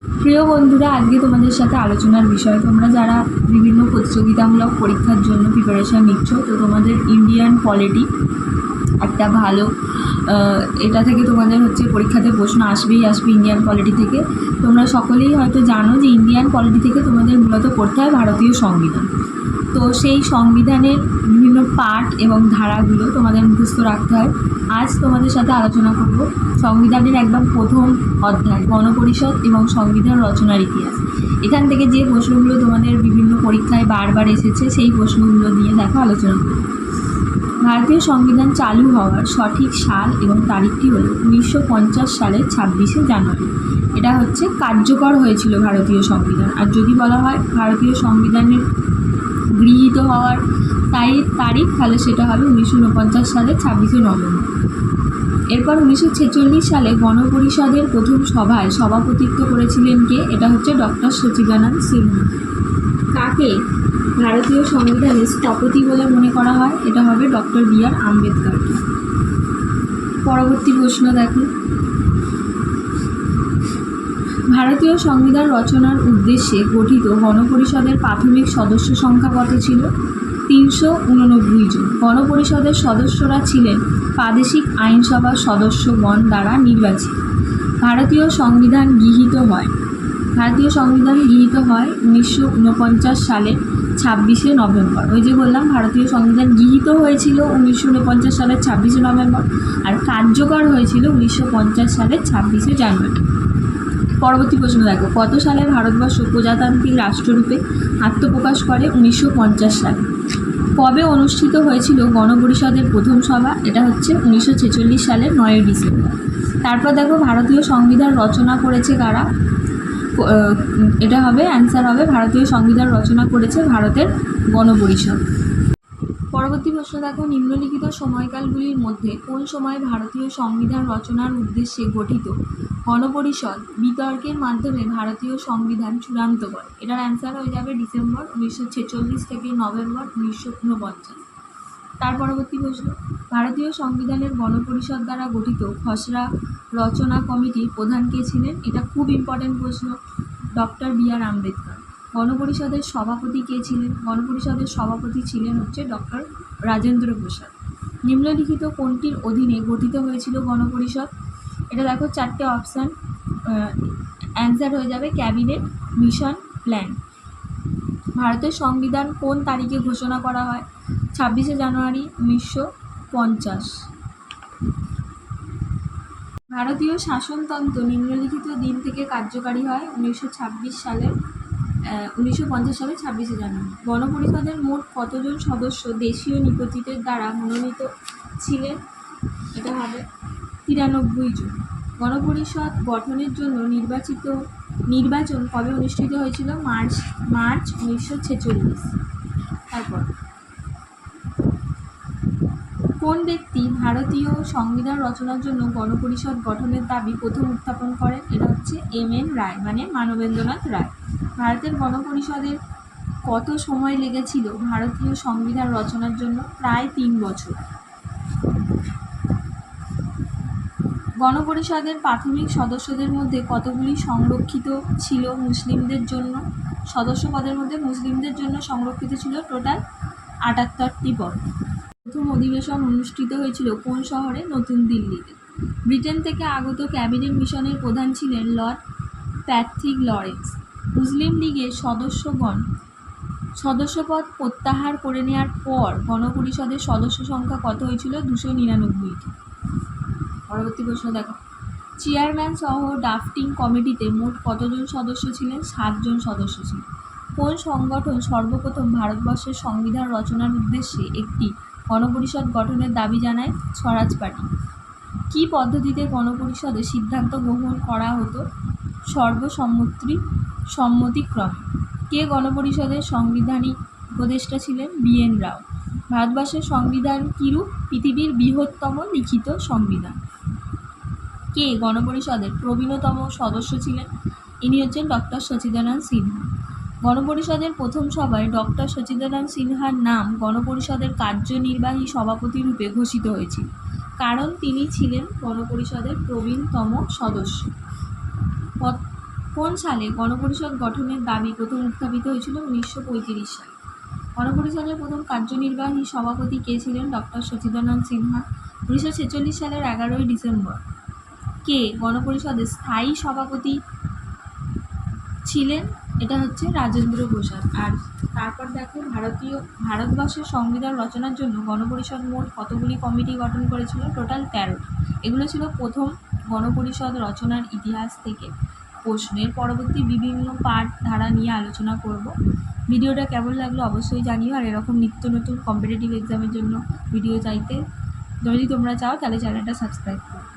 প্রিয় বন্ধুরা, আজকে তোমাদের সাথে আলোচনার বিষয়, তোমরা যারা বিভিন্ন প্রতিযোগিতামূলক পরীক্ষার জন্য প্রিপারেশান নিচ্ছ, তো তোমাদের ইন্ডিয়ান পলিটি একটা ভালো এটা থেকে তোমাদের পরীক্ষাতে প্রশ্ন আসবে ইন্ডিয়ান পলিটি থেকে। তোমরা সকলেই হয়তো জানো যে ইন্ডিয়ান পলিটি থেকে তোমাদের মূলত পড়তে হয় ভারতীয় সংবিধান। তো সেই সংবিধানের বিভিন্ন পার্ট এবং ধারাগুলো তোমাদের মুখস্থ রাখতে হয়। আজ তোমাদের সাথে আলোচনা করব সংবিধানের একদম প্রথম অধ্যায়, গণপরিষদ এবং সংবিধান রচনার ইতিহাস। এখান থেকে যে প্রশ্নগুলো তোমাদের বিভিন্ন পরীক্ষায় বারবার এসেছে, সেই প্রশ্নগুলো নিয়ে আলোচনা করব। ভারতীয় সংবিধান চালু হওয়ার সঠিক সাল এবং তারিখটি হল 1950 সালের 26শে জানুয়ারি। এটা কার্যকর হয়েছিল ভারতীয় সংবিধান। আর যদি বলা হয় ভারতীয় সংবিধানের গৃহীত হওয়ার তারিখ, তাহলে সেটা হবে 1949 সালের 26শে নভেম্বর। এরপর 1946 সালে গণপরিষদের প্রথম সভায় সভাপতিত্ব করেছিলেন কে? এটা ডক্টর সচিদানন্দ সিনহা। কাকে ভারতীয় সংবিধানের স্থপতি বলে মনে করা হয়? এটা হবে ডক্টর বি.আর. আম্বেদকর। পরবর্তী প্রশ্ন দেখো, ভারতীয় সংবিধান রচনার উদ্দেশ্যে গঠিত গণপরিষদের প্রাথমিক সদস্য সংখ্যা কত ছিল? 389 জন। গণপরিষদের সদস্যরা ছিলেন প্রাদেশিক আইনসভার সদস্যগণ দ্বারা নির্বাচিত। ভারতীয় সংবিধান গৃহীত হয় 1949 সালের 26শে নভেম্বর। ওই যে বললাম, ভারতীয় সংবিধান গৃহীত হয়েছিল 1949 সালের 26শে নভেম্বর, আর কার্যকর হয়েছিল 1950 সালের 26শে জানুয়ারি। পরবর্তী প্রশ্ন দেখো, কত সালে ভারতবর্ষ প্রজাতান্ত্রিক রাষ্ট্ররূপে আত্মপ্রকাশ করে? 1950 সালে। কবে অনুষ্ঠিত হয়েছিল গণপরিষদের প্রথম সভা? এটা 1946 সালের 9 ডিসেম্বর। তারপর দেখো, ভারতীয় সংবিধান রচনা করেছে কারা? এটা হবে অ্যান্সার হবে ভারতীয় সংবিধান রচনা করেছে ভারতের গণপরিষদ। পরবর্তী প্রশ্ন দেখো, নিম্নলিখিত সময়কালগুলির মধ্যে কোন সময় ভারতীয় সংবিধান রচনার উদ্দেশ্যে গঠিত গণপরিষদ বিতর্কের মাধ্যমে ভারতীয় সংবিধান চূড়ান্ত করে? এটার অ্যান্সার হয়ে যাবে ডিসেম্বর 1946 থেকে নভেম্বর 1949। তার পরবর্তী প্রশ্ন, ভারতীয় সংবিধানের গণপরিষদ দ্বারা গঠিত খসড়া রচনা কমিটির প্রধান কে ছিলেন? এটা খুব ইম্পর্টেন্ট প্রশ্ন, ডক্টর বি.আর. আম্বেদকর। গণপরিষদের সভাপতি কে ছিলেন? গণপরিষদের সভাপতি ছিলেন ডক্টর রাজেন্দ্র প্রসাদ। নিম্নলিখিত কোনটির অধীনে গঠিত হয়েছিল গণপরিষদ? এটা দেখো 4টে অপশান, অ্যান্সার হয়ে যাবে ক্যাবিনেট মিশন প্ল্যান। ভারতের সংবিধান কোন তারিখে ঘোষণা করা হয়? 26শে জানুয়ারি 1950। ভারতীয় শাসনতন্ত্র নিম্নলিখিত দিন থেকে কার্যকারী হয়? 1950 সালের 26শে জানুয়ারি। গণপরিষদের মোট কতজন সদস্য দেশীয় নির্বাচিতের দ্বারা মনোনীত ছিলেন? এটা হবে 93 জন। গণপরিষদ গঠনের জন্য নির্বাচন কবে অনুষ্ঠিত হয়েছিল? মার্চ 1946। তারপর কোন ব্যক্তি ভারতীয় সংবিধান রচনার জন্য গণপরিষদ গঠনের দাবি প্রথম উত্থাপন করেন? এটা M.N. রায়, মানে মানবেন্দ্রনাথ রায়। ভারতের গণপরিষদের কত সময় লেগেছিল ভারতীয় সংবিধান রচনার জন্য? প্রায় 3 বছর। গণপরিষদের প্রাথমিক সদস্যদের মধ্যে কতগুলি সংরক্ষিত ছিল মুসলিমদের জন্য? সদস্য পদের মধ্যে মুসলিমদের জন্য সংরক্ষিত ছিল টোটাল 78টি পদ। প্রথম অধিবেশন অনুষ্ঠিত হয়েছিল কোন শহরে? নতুন দিল্লিতে। ব্রিটেন থেকে আগত ক্যাবিনেট মিশনের প্রধান ছিলেন লর্ড প্যাট্রিক লরেন্স। মুসলিম লীগের সদস্যগণ সদস্যপদ প্রত্যাহার করে নেওয়ার পর গণপরিষদের সদস্য সংখ্যা কত হয়েছিল? 299টি। পরবর্তী প্রশ্ন দেখো, চেয়ারম্যান সহ ড্রাফটিং কমিটিতে মোট কতজন সদস্য ছিলেন? 7 জন সদস্য ছিলেন। কোন সংগঠন সর্বপ্রথম ভারতবর্ষের সংবিধান রচনার উদ্দেশ্যে একটি গণপরিষদ গঠনের দাবি জানায়? স্বরাজ পার্টি। কী পদ্ধতিতে গণপরিষদে সিদ্ধান্ত গ্রহণ করা হতো? সম্মতিক্রমে। কে গণপরিষদের সাংবিধানিক উপদেষ্টা ছিলেন? বি.এন. রাও। ভারতবর্ষের সংবিধান কিরূপ? পৃথিবীর বৃহত্তম লিখিত সংবিধান। কে গণপরিষদের প্রবীণতম সদস্য ছিলেন? ইনি ডক্টর সচিদানন্দ সিনহা। গণপরিষদের প্রথম সভায় ডক্টর সচিদানন্দ সিনহার নাম গণপরিষদের কার্যনির্বাহী সভাপতি রূপে ঘোষিত হয়েছিল, কারণ তিনি ছিলেন গণপরিষদের প্রবীণতম সদস্য। কোন সালে গণপরিষদ গঠনের দাবি প্রথম উত্থাপিত হয়েছিল? 1935 সালে। গণপরিষদের প্রথম কার্যনির্বাহী সভাপতি কে ছিলেন? ডক্টর সচিদানন্দ সিনহা। 1946 সালের 11ই ডিসেম্বর কে গণপরিষদের স্থায়ী সভাপতি ছিলেন? এটা হচ্ছে রাজেন্দ্র প্রসাদ। আর তারপর দেখো, ভারতবর্ষের সংবিধান রচনার জন্য গণপরিষদ মোট কতগুলি কমিটি গঠন করেছিল? টোটাল 13। এগুলো ছিল প্রথম গণপরিষদ রচনার ইতিহাস থেকে প্রশ্নের পরবর্তী বিভিন্ন পাঠ ধারা নিয়ে আলোচনা করব। ভিডিওটা কেমন লাগলো অবশ্যই জানিও। আর এরকম নিত্য নতুন কম্পিটিটিভ এক্সামের জন্য ভিডিও চাইতে যদি তোমরা চাও তাহলে চ্যানেলটা সাবস্ক্রাইব করো।